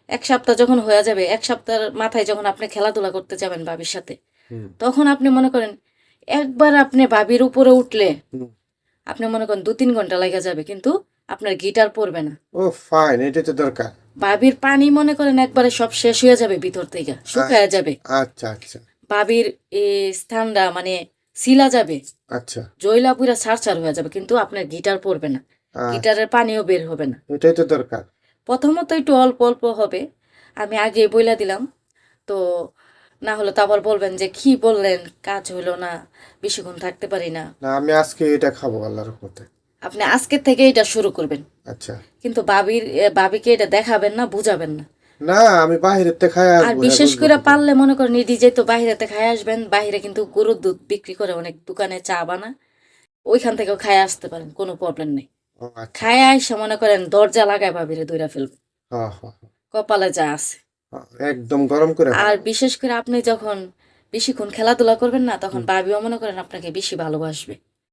এক সপ্তাহ যখন হয়ে যাবে, এক সপ্তাহের মাথায় যখন আপনি খেলাধুলা করতে যাবেন ভাবির সাথে, হুম তখন আপনি মনে করেন একবার আপনি ভাবির উপরে উঠলে হুম। আপনি মনে করেন 2-3 ঘন্টা লেগে যাবে, কিন্তু আপনার গিটার পড়বে না। ও ফাইন, এটা তো দরকার। ভাবির পানি মনে করেন একবারে সব শেষ হয়ে যাবে, ভিতর থেকে শুকায় আচ্ছা যাবে। আচ্ছা আচ্ছা ভাবির এই স্থানটা মানে সিলা যাবে, আচ্ছা। জয়লা পুরা ছাড় হয়ে যাবে, কিন্তু আপনার গিটার পড়বে না, আচ্ছা, গিটারের পানিও বের হবে না। এটাই তো দরকার। প্রথমত একটু অল্প অল্প হবে, আমি আগে বইলা দিলাম তো। না হলে তো আবার বলবেন যে কি বললেন, কাজ হলো না, বেশিক্ষণ থাকতে পারি না। না, আমি আজকে এটা খাবো আল্লাহর রহমতে। আপনি আজকের থেকে এটা শুরু করবেন, আচ্ছা। কিন্তু ভাবিকে এটা দেখাবেন না, বুঝাবেন না। না, আমি বাহিরেতে খাই আর আসবো, হ্যাঁ বিশেষ বুঝবো করে কি করে। পারলে মনে করেন নিজে তো বাইরেতে খাই আসবেন, বাইরে কিন্তু গরুর দুধ বিক্রি করে অনেক দোকানে, চা বানা, ওইখান থেকেও খাই আসতে পারেন, কোনো প্রবলেম নেই। ও আচ্ছা। খায় আইসা মনে করেন দরজা লাগায় ভাবিরে দইরা ফেলবেন, হ্যাঁ হ্যাঁ হ্যাঁ। কপালে যা আছে। হ্যাঁ, একদম গরম করে আর ফেলাবো। বিশেষ করে আপনি যখন বেশিক্ষণ খেলাধুলা করবেন না, তখন ভাবিও মনে করেন আপনাকে বেশি ভালোবাসবে।